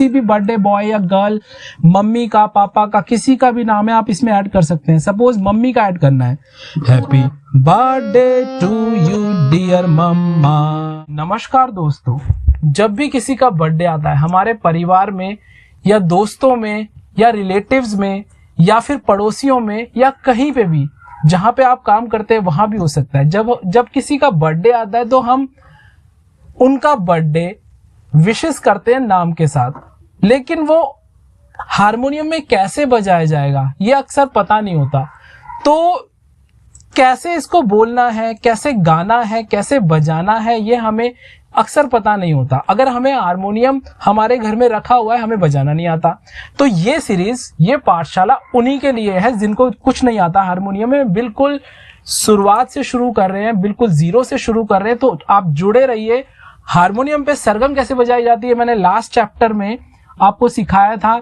किसी भी birthday boy या गर्ल, मम्मी का, पापा का, किसी का भी नाम है आप इसमें ऐड कर सकते हैं। सपोज मम्मी का ऐड करना है, happy birthday to you dear mumma. नमस्कार दोस्तों, जब भी किसी का बर्थडे आता है हमारे परिवार में या दोस्तों में या रिलेटिव्स में या फिर पड़ोसियों में या कहीं पे भी जहां पे आप काम करते हैं वहां भी हो सकता है, जब किसी का बर्थडे आता है तो हम उनका बर्थडे विशेष करते हैं नाम के साथ, लेकिन वो हारमोनियम में कैसे बजाया जाएगा ये अक्सर पता नहीं होता। तो कैसे इसको बोलना है, कैसे गाना है, कैसे बजाना है, ये हमें अक्सर पता नहीं होता। अगर हमें हारमोनियम हमारे घर में रखा हुआ है, हमें बजाना नहीं आता, तो ये सीरीज, ये पाठशाला उन्हीं के लिए है जिनको कुछ नहीं आता हारमोनियम में, बिल्कुल शुरुआत से शुरू कर रहे हैं, बिल्कुल जीरो से शुरू कर रहे हैं। तो आप जुड़े रहिए। हारमोनियम पे सरगम कैसे बजाई जाती है मैंने लास्ट चैप्टर में आपको सिखाया था।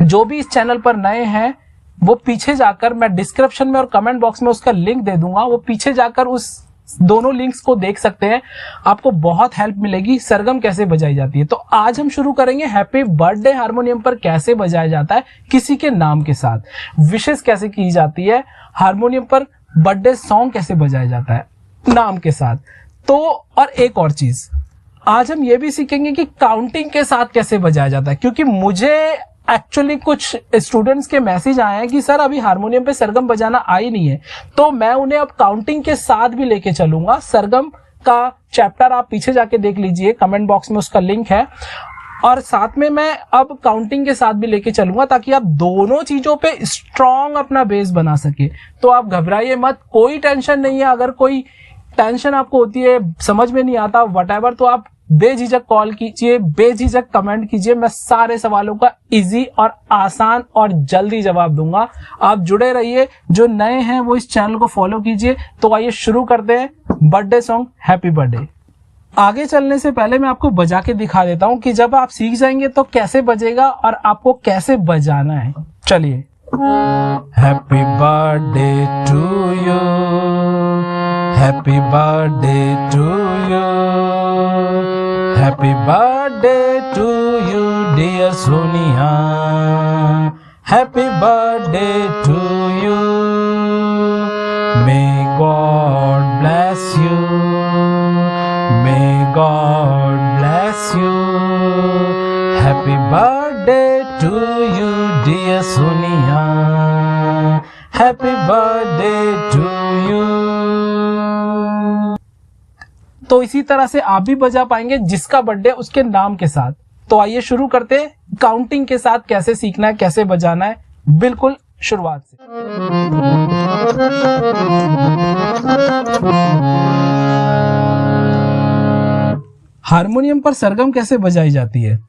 जो भी इस चैनल पर नए हैं वो पीछे जाकर, मैं डिस्क्रिप्शन में और कमेंट बॉक्स में उसका लिंक दे दूंगा, वो पीछे जाकर उस दोनों लिंक्स को देख सकते हैं। आपको बहुत हेल्प मिलेगी सरगम कैसे बजाई जाती है। तो आज हम शुरू करेंगे हैप्पी बर्थडे हारमोनियम पर कैसे बजाया जाता है किसी के नाम के साथ, विशेष कैसे की जाती है हारमोनियम पर, बर्थडे सॉन्ग कैसे बजाया जाता है नाम के साथ। तो और एक और चीज आज हम ये भी सीखेंगे कि काउंटिंग के साथ कैसे बजाया जाता है, क्योंकि मुझे एक्चुअली कुछ स्टूडेंट्स के मैसेज आए हैं कि सर अभी हारमोनियम पे सरगम बजाना आई नहीं है, तो मैं उन्हें अब काउंटिंग के साथ भी लेके चलूंगा। सरगम का चैप्टर आप पीछे जाके देख लीजिए, कमेंट बॉक्स में उसका लिंक है, और साथ में मैं अब काउंटिंग के साथ भी लेके चलूंगा ताकि आप दोनों चीजों पे स्ट्रॉन्ग अपना बेस बना सके। तो आप घबराइए मत, कोई टेंशन नहीं है। अगर कोई टेंशन आपको होती है, समझ में नहीं आता व्हाटएवर, तो आप बेझिझक कॉल कीजिए, बेझिझक कमेंट कीजिए, मैं सारे सवालों का इजी और आसान और जल्दी जवाब दूंगा। आप जुड़े रहिए, जो नए हैं वो इस चैनल को फॉलो कीजिए। तो आइए शुरू करते हैं बर्थडे सॉन्ग हैप्पी बर्थडे। आगे चलने से पहले मैं आपको बजा के दिखा देता हूं कि जब आप सीख जाएंगे तो कैसे बजेगा और आपको कैसे बजाना है। चलिए, happy birthday to you, happy birthday to you, happy birthday to you dear Sonia, happy birthday to you, may God bless you, may God bless you, happy birthday to you dear Sonia, happy birthday to you. तो इसी तरह से आप भी बजा पाएंगे जिसका birthday उसके नाम के साथ। तो आइए शुरू करते हैं काउंटिंग के साथ कैसे सीखना है, कैसे बजाना है, बिल्कुल शुरुआत से। हारमोनियम पर सरगम कैसे बजाई जाती है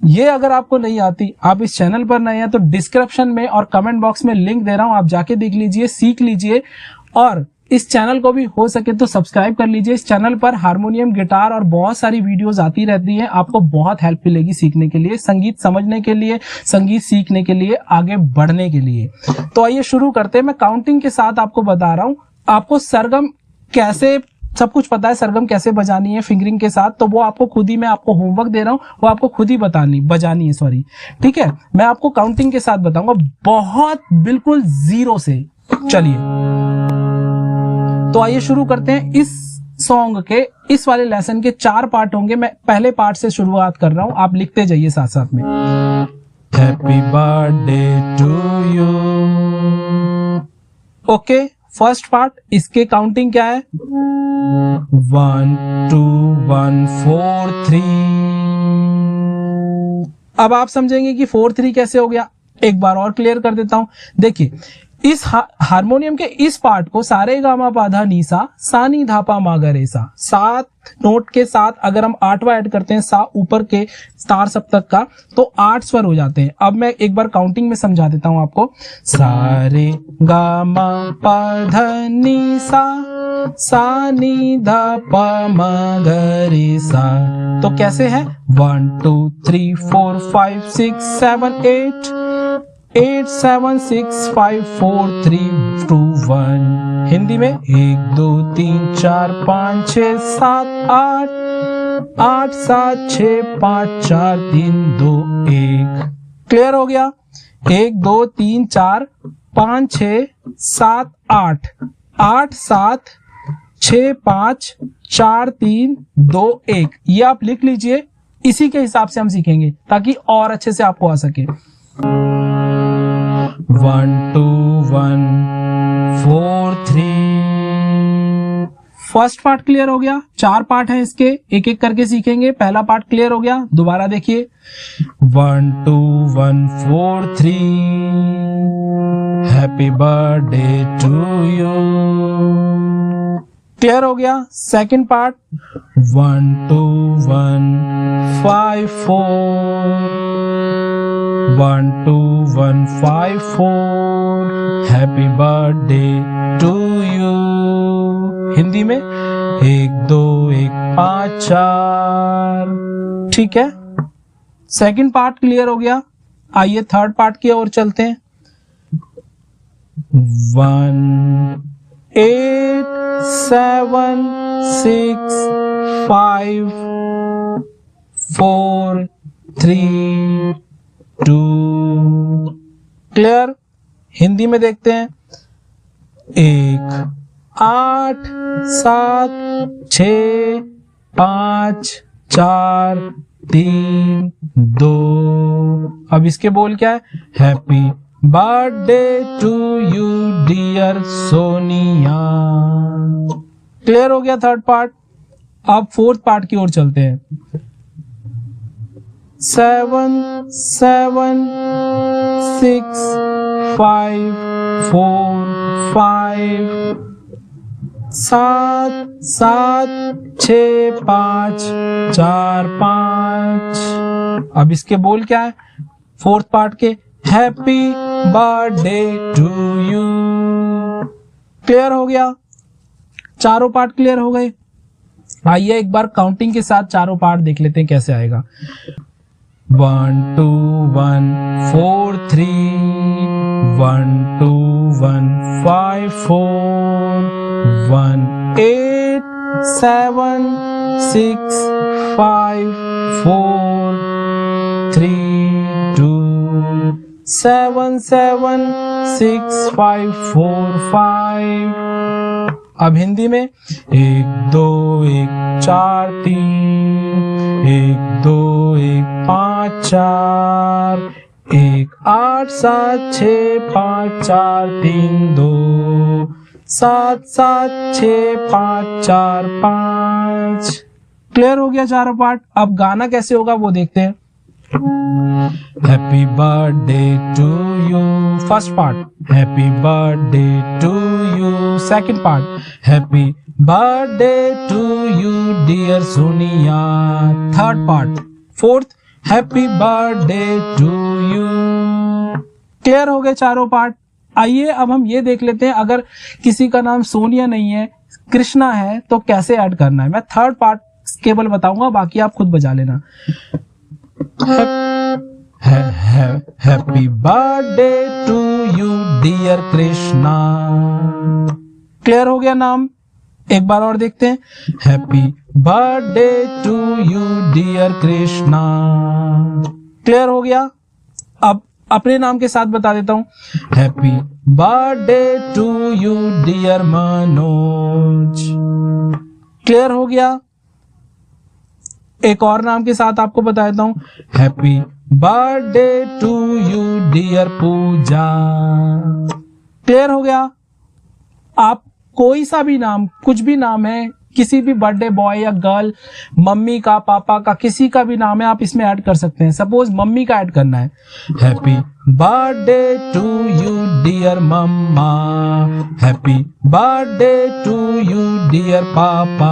ये अगर आपको नहीं आती, आप इस चैनल पर नए हैं, तो डिस्क्रिप्शन में और कमेंट बॉक्स में लिंक दे रहा हूं, आप जाके देख लीजिए, सीख लीजिए। और इस चैनल को भी हो सके तो सब्सक्राइब कर लीजिए। इस चैनल पर हारमोनियम, गिटार और बहुत सारी वीडियोस आती रहती हैं। आपको बहुत हेल्प मिलेगी सीखने के लिए, संगीत समझने के लिए, संगीत सीखने के लिए, आगे बढ़ने के लिए। तो आइए शुरू करते हैं। मैं काउंटिंग के साथ आपको बता रहा हूं। आपको सरगम कैसे, सब कुछ पता है सरगम कैसे बजानी है फिंगरिंग के साथ, तो वो आपको खुद ही, मैं आपको होमवर्क दे रहा हूं, वो आपको खुद ही बजानी है, सॉरी, ठीक है। मैं आपको काउंटिंग के साथ बताऊंगा, बहुत बिल्कुल जीरो से। चलिए, तो आइए शुरू करते हैं। इस सॉन्ग के, इस वाले लेसन के 4 पार्ट होंगे। मैं पहले पार्ट से शुरुआत कर रहा हूं, आप लिखते जाइए साथ साथ में। Happy birthday to you. Okay, first part, इसके काउंटिंग क्या है? 1 2 1 4 3। अब आप समझेंगे कि 4 3 कैसे हो गया। एक बार और क्लियर कर देता हूं। देखिए, इस हारमोनियम के इस पार्ट को सारे गामा पाधा नीसा सा नी धा पा मा गा रे सा, 7 नोट के साथ अगर हम 8वां ऐड करते हैं, सा ऊपर के तार सप्तक का, तो 8 स्वर हो जाते हैं। अब मैं एक बार काउंटिंग में समझा देता हूं आपको। सारे गामा पाधा नीसा सा नी धा पा मा गा रे सा। तो कैसे है? 1 2 3 4 5 6 7 8 8 7 6 5 4 3 2 1। हिंदी में 1 2 3 4 5 6 7 8 8 7 6 5 4 3 2 1। क्लियर हो गया? 1 2 3 4 5 6 7 8, 8 7 6 5 4 3 2 1। ये आप लिख लीजिए, इसी के हिसाब से हम सीखेंगे ताकि और अच्छे से आपको आ सके। 1 2 1 4 3। फर्स्ट पार्ट क्लियर हो गया। 4 पार्ट हैं इसके, एक एक करके सीखेंगे। पहला पार्ट क्लियर हो गया, दोबारा देखिए। 1 2 1 4 3 happy birthday to you. Clear हो गया। Second part 1 2 1 5 4 1 2 1 5 4 happy birthday to you. Hindi में 1 2 1 5 4। ठीक है, सेकंड पार्ट क्लियर हो गया। आइए थर्ड पार्ट की ओर चलते हैं। 1 8 7 6 5 4 3 2। क्लियर? हिंदी में देखते हैं। 1 8 7 6 5 4 3 2। अब इसके बोल क्या है? Happy birthday to you dear Sonia. Clear हो गया थर्ड पार्ट। अब फोर्थ पार्ट की ओर चलते हैं। 7 7 6 5 4 5 7 7 6 5 4 5। अब इसके बोल क्या है फोर्थ पार्ट के? Happy birthday to you. Clear हो गया? चारों पार्ट क्लियर हो गए। आइए एक बार काउंटिंग के साथ चारों पार्ट देख लेते हैं कैसे आएगा। 1 2 1 4 3 1 2 1 5 4 1 8 7 6 5 4 3 2 7 7 6 5 4 5। अब हिंदी में 1 2 1 4 3 1 2 1 5 4 1 8 7 6 5 4 3 2 7 7 6 5 4 5। क्लियर हो गया चारों पार्ट। अब गाना कैसे होगा वो देखते हैं। Happy birthday to you. First part happy birthday to you. Second part happy birthday to you dear Sonia. Third part fourth happy birthday to you. Clear हो गए चारों पार्ट। आइए अब हम ये देख लेते हैं, अगर किसी का नाम सोनिया नहीं है, कृष्णा है, तो कैसे ऐड करना है। मैं थर्ड पार्ट केवल बताऊंगा, बाकी आप खुद बजा लेना। Happy birthday to you dear Krishna. Clear हो गया नाम। एक बार और देखते हैं। Happy birthday to you dear Krishna. Clear हो गया। अब अपने नाम के साथ बता देता हूं। Happy birthday to you dear Manoj. Clear हो गया। एक और नाम के साथ आपको बता देता हूं। Happy birthday to you dear Pooja. Clear हो गया। आप कोई सा भी नाम, कुछ भी नाम है, किसी भी बर्थडे बॉय या गर्ल, मम्मी का, पापा का, किसी का भी नाम है, आप इसमें ऐड कर सकते हैं। सपोज मम्मी का ऐड करना है। Happy birthday to you dear mumma. Happy birthday to you dear papa.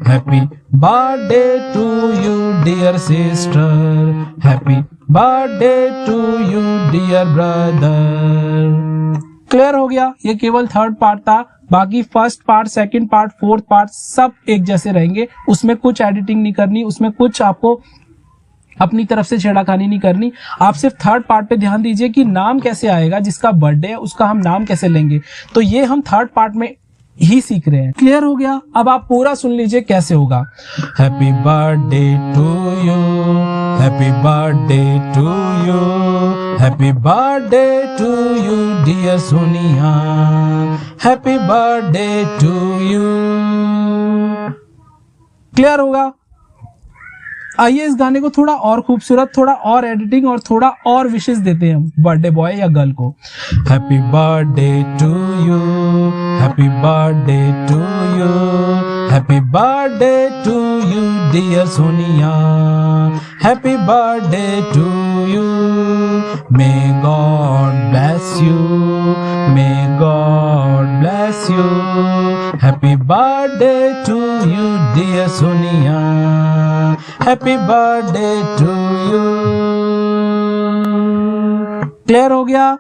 Happy birthday to you dear sister. Happy birthday to you dear brother. Clear हो गया। ये केवल थर्ड पार्ट था, बाकी first part, second part, fourth part सब एक जैसे रहेंगे। उसमें कुछ एडिटिंग नहीं करनी, उसमें कुछ आपको अपनी तरफ से छेड़खानी नहीं करनी। आप सिर्फ थर्ड पार्ट पे ध्यान दीजिए कि नाम कैसे आएगा, जिसका बर्थडे है उसका हम नाम कैसे लेंगे। तो ये हम थर्ड पार्ट में ही सीख रहे हैं। क्लियर हो गया? अब आप पूरा सुन लीजिए कैसे होगा। Happy birthday to you, happy birthday to you, happy birthday to you dear Sonia, happy birthday to you. Clear होगा? आइए इस गाने को थोड़ा और खूबसूरत, थोड़ा और एडिटिंग और थोड़ा और विशेष देते हैं हम बर्थडे बॉय या गर्ल को। Happy birthday to you, happy birthday to you, happy birthday to you dear Sonia, happy birthday to you, may God bless you, may God bless you, happy birthday to you dear Sonia, happy birthday to you. Clear हो गया?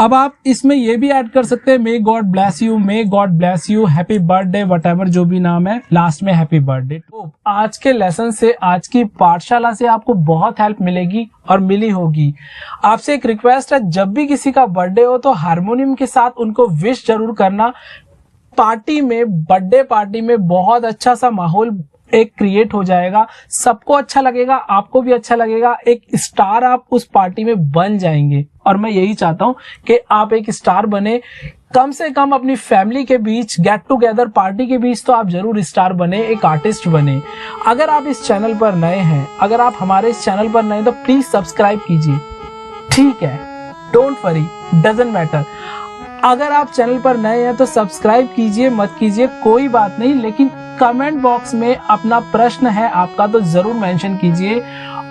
अब आप इसमें ये भी add कर सकते हैं may God bless you, may God bless you, happy birthday, whatever जो भी नाम है, लास्ट में हैप्पी बर्थडे। तो आज के लेसन से, आज की पाठशाला से आपको बहुत हेल्प मिलेगी और मिली होगी। आपसे एक रिक्वेस्ट है, जब भी किसी का बर्थडे हो तो हारमोनियम के साथ उनको विश जरूर करना। पार्टी में, बर्थडे पार्टी में बहुत अच्छा सा माहौल एक क्रिएट हो जाएगा, सबको अच्छा लगेगा, आपको भी अच्छा लगेगा, एक स्टार आप उस पार्टी में बन जाएंगे। और मैं यही चाहता हूं कि आप एक स्टार बने, कम से कम अपनी फैमिली के बीच, गेट टुगेदर पार्टी के बीच तो आप जरूर स्टार बने, एक आर्टिस्ट बने। अगर आप इस चैनल पर नए हैं, अगर आप हमारे इस चैनल पर नए हैं तो प्लीज सब्सक्राइब कीजिए, ठीक है? Don't worry, doesn't matter. अगर आप चैनल पर नए हैं तो सब्सक्राइब कीजिए, मत कीजिए, कोई बात नहीं, लेकिन कमेंट बॉक्स में अपना प्रश्न है आपका तो जरूर मेंशन कीजिए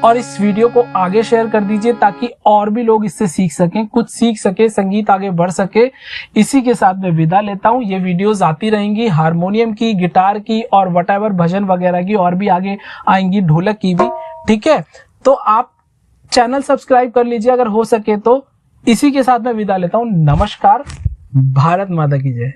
और इस वीडियो को आगे शेयर कर दीजिए ताकि और भी लोग इससे सीख सकें, कुछ सीख सके, संगीत आगे बढ़ सके। इसी के साथ मैं विदा लेता हूं। ये वीडियोस आती रहेंगी, हारमोनियम की, गिटार की और वटएवर भजन वगैरह की, और भी आगे आएंगी, ढोलक की भी, ठीक है? तो आप चैनल सब्सक्राइब कर लीजिए अगर हो सके तो। इसी के साथ मैं विदा लेता हूं। नमस्कार, भारत माता की जय।